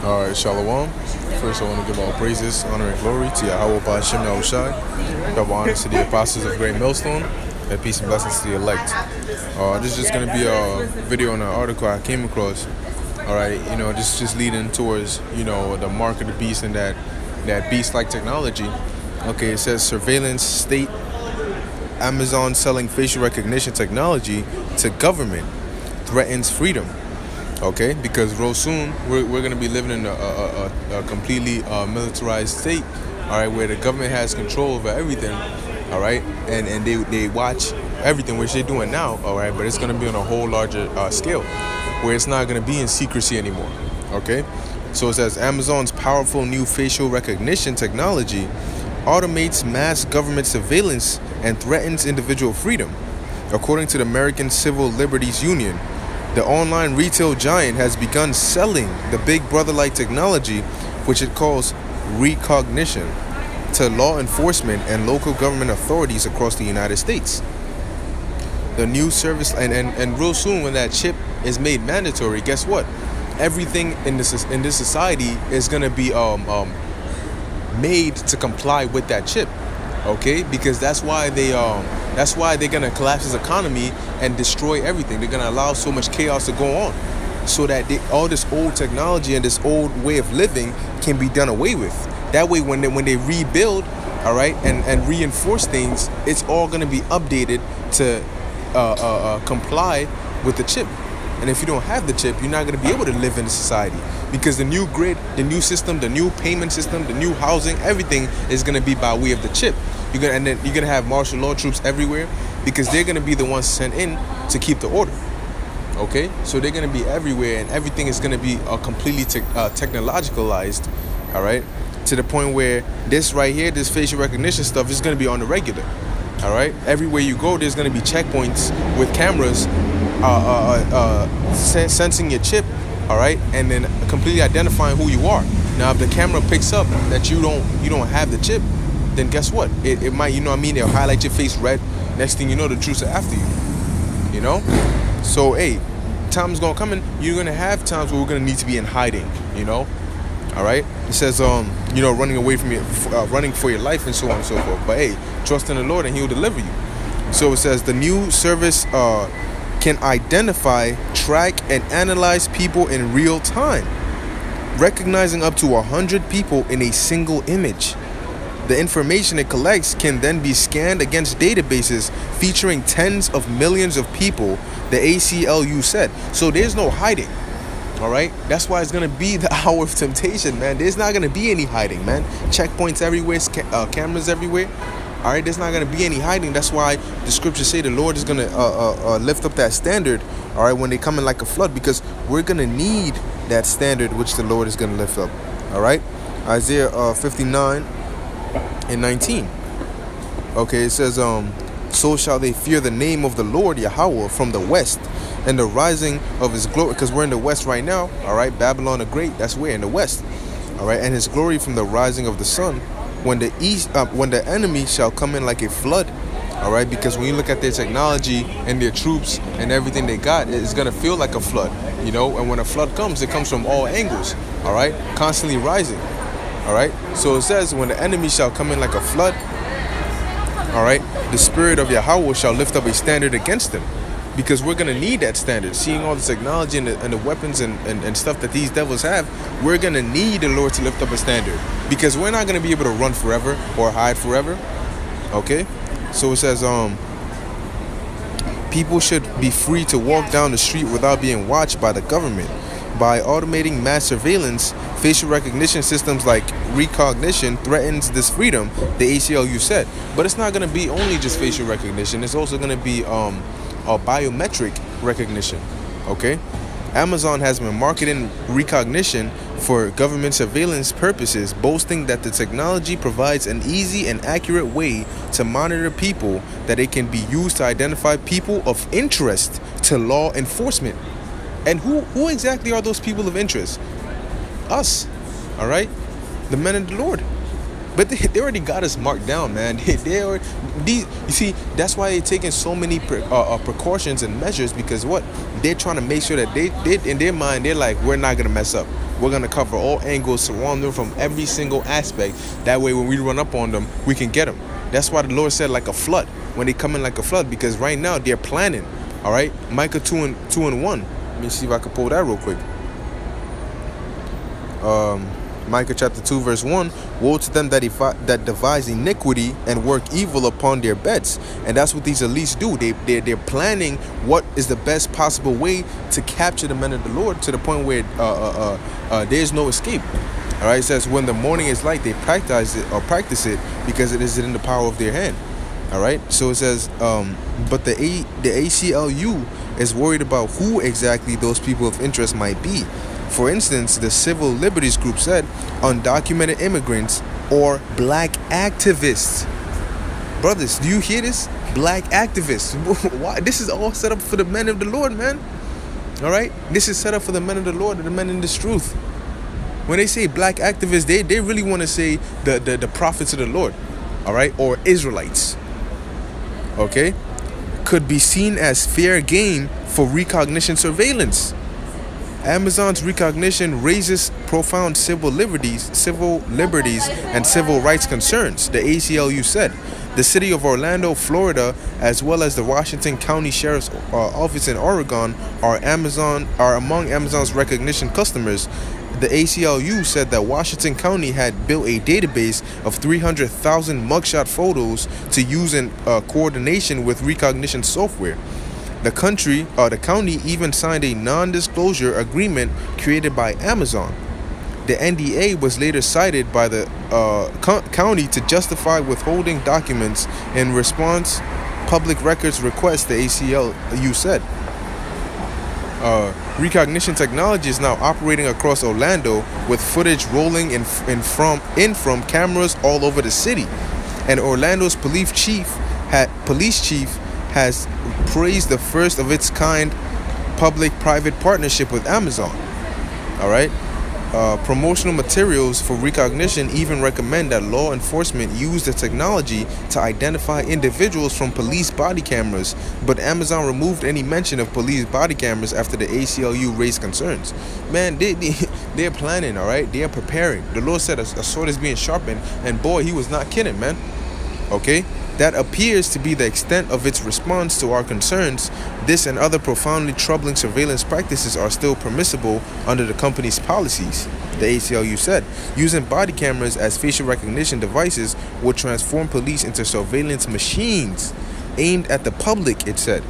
All right, Shalom. First, I want to give all praises, honor, and glory to Yahweh Ba'Shem Yahushai. Double honors to the apostles of Great Millstone, and peace and blessings to the elect. This is just going to be a video on an article I came across. All right, just leading towards, the mark of the beast and that beast-like technology. Okay, it says surveillance state, Amazon selling facial recognition technology to government threatens freedom. Okay, because real soon we're going to be living in a completely militarized state, all right, where the government has control over everything, all right, and they watch everything, which they're doing now, all right, but it's going to be on a whole larger scale, where it's not going to be in secrecy anymore. Okay, so it says Amazon's powerful new facial recognition technology automates mass government surveillance and threatens individual freedom, according to the American Civil Liberties Union. The online retail giant has begun selling the Big Brother-like technology, which it calls Rekognition, to law enforcement and local government authorities across the United States. The new service, and real soon when that chip is made mandatory, guess what? Everything in this society is going to be made to comply with that chip. Okay, because that's why they're gonna collapse this economy and destroy everything. They're gonna allow so much chaos to go on, so that all this old technology and this old way of living can be done away with. That way, when they rebuild, all right, and reinforce things, it's all gonna be updated to comply with the chip. And if you don't have the chip, you're not going to be able to live in society, because the new grid, the new system, the new payment system, the new housing, everything is going to be by way of the chip. And then you're going to have martial law troops everywhere, because they're going to be the ones sent in to keep the order. Okay, so they're going to be everywhere, and everything is going to be completely technologicalized. All right, to the point where this right here, this facial recognition stuff, is going to be on the regular. All right, everywhere you go, there's going to be checkpoints with cameras sensing your chip, all right, and then completely identifying who you are. Now, if the camera picks up that you don't have the chip, then guess what? It might, it'll highlight your face red. Next thing you know, the troops are after you. So hey, time's gonna come in. You're gonna have times where we're gonna need to be in hiding. All right. It says running away from your running for your life and so on and so forth. But hey, trust in the Lord and He'll deliver you. So it says the new service can identify, track, and analyze people in real time, recognizing up to 100 people in a single image. The information it collects can then be scanned against databases featuring tens of millions of people, the ACLU said. So there's no hiding. All right, that's why it's gonna be the hour of temptation, man. There's not gonna be any hiding, man. Checkpoints everywhere, cameras everywhere. All right, there's not gonna be any hiding. That's why the scriptures say the Lord is gonna lift up that standard. All right, when they come in like a flood, because we're gonna need that standard which the Lord is gonna lift up. All right, Isaiah 59 and 19. Okay, it says, so shall they fear the name of the Lord Yahweh from the west, and the rising of His glory, because we're in the west right now. All right, Babylon the Great, that's where in the west. All right, and His glory from the rising of the sun, when the enemy shall come in like a flood. All right, because when you look at their technology and their troops and everything they got, it's gonna feel like a flood, And when a flood comes, it comes from all angles. All right, constantly rising. All right, so it says when the enemy shall come in like a flood. All right, the spirit of Yahweh shall lift up a standard against them. Because we're going to need that standard. Seeing all the technology and the weapons and stuff that these devils have, we're going to need the Lord to lift up a standard. Because we're not going to be able to run forever or hide forever. Okay? So it says, people should be free to walk down the street without being watched by the government. By automating mass surveillance, facial recognition systems like Rekognition threatens this freedom, the ACLU said. But it's not going to be only just facial recognition. It's also going to be biometric recognition. Okay, Amazon has been marketing Rekognition for government surveillance purposes, boasting that the technology provides an easy and accurate way to monitor people, that it can be used to identify people of interest to law enforcement. And who exactly are those people of interest? Us. All right, the men of the Lord. But they already got us marked down, man. They already, you see, that's why they're taking so many precautions and measures, because what? They're trying to make sure that they in their mind, they're like, we're not going to mess up. We're going to cover all angles, surround them from every single aspect. That way, when we run up on them, we can get them. That's why the Lord said like a flood, when they come in like a flood, because right now they're planning. All right, Micah 2:1. Let me see if I can pull that real quick. Micah chapter 2 verse 1. Woe to them that devise iniquity and work evil upon their beds. And that's what these elites do. They're planning what is the best possible way to capture the men of the Lord, to the point where there's no escape. All right, it says when the morning is light, they practice it because it is in the power of their hand. All right, so it says, but the ACLU is worried about who exactly those people of interest might be. For instance, the Civil Liberties Group said undocumented immigrants or black activists. Brothers, do you hear this? Black activists. Why? This is all set up for the men of the Lord, man. All right, this is set up for the men of the Lord, the men in this truth. When they say black activists, they really want to say the prophets of the Lord, all right, or Israelites. Okay, could be seen as fair game for recognition surveillance. Amazon's recognition raises profound civil liberties, and civil rights concerns, the ACLU said. The city of Orlando, Florida, as well as the Washington County Sheriff's Office in Oregon are among Amazon's recognition customers. The ACLU said that Washington County had built a database of 300,000 mugshot photos to use in coordination with recognition software. The county even signed a non-disclosure agreement created by Amazon. The NDA was later cited by the county to justify withholding documents in response public records request, the ACLU said. Recognition technology is now operating across Orlando with footage rolling in from cameras all over the city. And Orlando's police chief has praised the first of its kind public-private partnership with Amazon. All right. Promotional materials for recognition even recommend that law enforcement use the technology to identify individuals from police body cameras, but Amazon removed any mention of police body cameras after the ACLU raised concerns. Man, they're planning, all right? They are preparing. The Lord said a sword is being sharpened, and boy, he was not kidding, man. Okay? That appears to be the extent of its response to our concerns. This and other profoundly troubling surveillance practices are still permissible under the company's policies, the ACLU said. Using body cameras as facial recognition devices would transform police into surveillance machines aimed at the public, it said.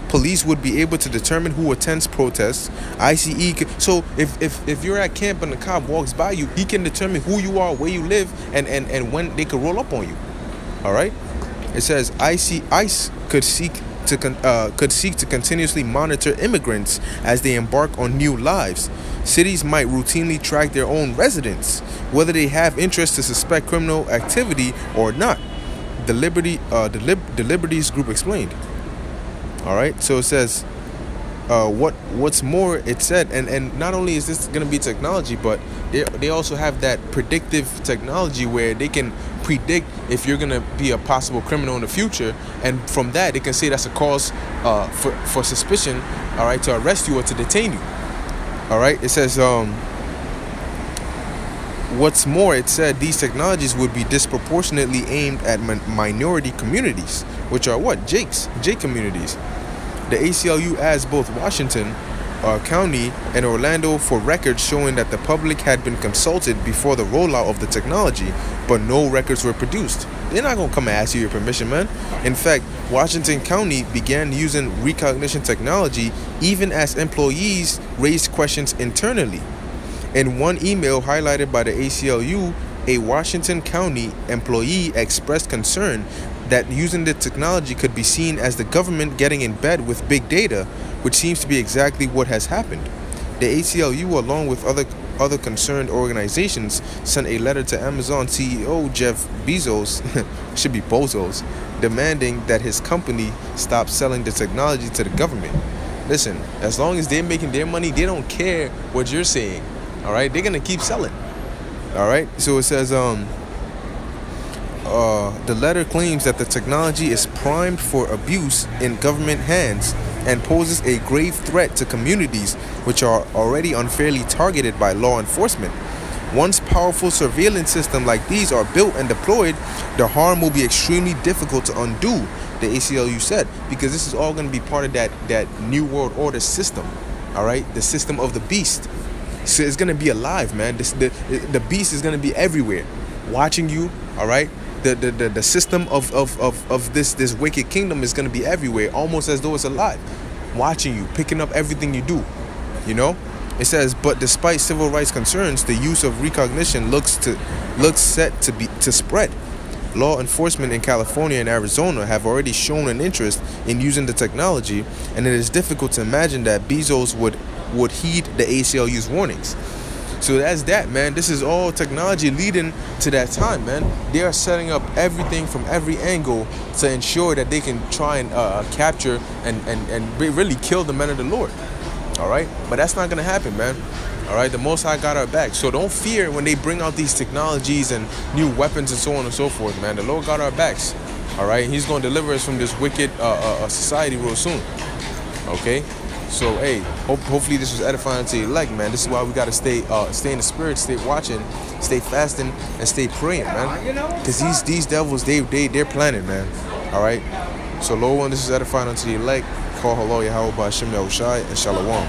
Police would be able to determine who attends protests. ICE so if you're at camp and the cop walks by you, he can determine who you are, where you live, and when they could roll up on you. All right. It says ICE could seek to continuously monitor immigrants as they embark on new lives. Cities might routinely track their own residents, whether they have interest to suspect criminal activity or not. The Liberties Group explained. All right, so it says, what's more, it said, and not only is this going to be technology, but they also have that predictive technology where they can predict if you're going to be a possible criminal in the future, and from that they can say that's a cause for suspicion, all right, to arrest you or to detain you. All right, it says what's more, it said these technologies would be disproportionately aimed at minority communities, which are what? J communities. The ACLU asked both Washington County and Orlando for records showing that the public had been consulted before the rollout of the technology, but no records were produced. They're not going to come and ask you your permission, man. In fact, Washington County began using recognition technology even as employees raised questions internally. In one email highlighted by the ACLU, a Washington County employee expressed concern that using the technology could be seen as the government getting in bed with big data, which seems to be exactly what has happened. The ACLU, along with other concerned organizations, sent a letter to Amazon CEO Jeff Bezos, should be Bezos, demanding that his company stop selling the technology to the government. Listen, as long as they're making their money, they don't care what you're saying. All right, they're gonna keep selling. All right, so it says the letter claims that the technology is primed for abuse in government hands and poses a grave threat to communities which are already unfairly targeted by law enforcement. Once powerful surveillance systems like these are built and deployed, the harm will be extremely difficult to undo, the ACLU said, because this is all going to be part of that New World Order system, all right? The system of the beast. So it's going to be alive, man. The beast is going to be everywhere, watching you, all right? The system of this wicked kingdom is going to be everywhere, almost as though it's alive, watching you, picking up everything you do, you know? It says, but despite civil rights concerns, the use of recognition looks set to spread. Law enforcement in California and Arizona have already shown an interest in using the technology, and it is difficult to imagine that Bezos would heed the ACLU's warnings. So that's that, man. This is all technology leading to that time, man. They are setting up everything from every angle to ensure that they can try and capture and really kill the men of the Lord. All right, but that's not gonna happen, man. All right, the Most High got our back, so don't fear when they bring out these technologies and new weapons and so on and so forth, man. The Lord got our backs. All right, He's gonna deliver us from this wicked society real soon. Okay, so hey, hopefully this was edifying to your elect, man. This is why we gotta stay in the spirit, stay watching, stay fasting, and stay praying, man. Because these devils, they're planning, man. All right, so Lord, this is edifying unto the elect. Call hello, Yahweh, Hashem, Yahushai, and Shalom.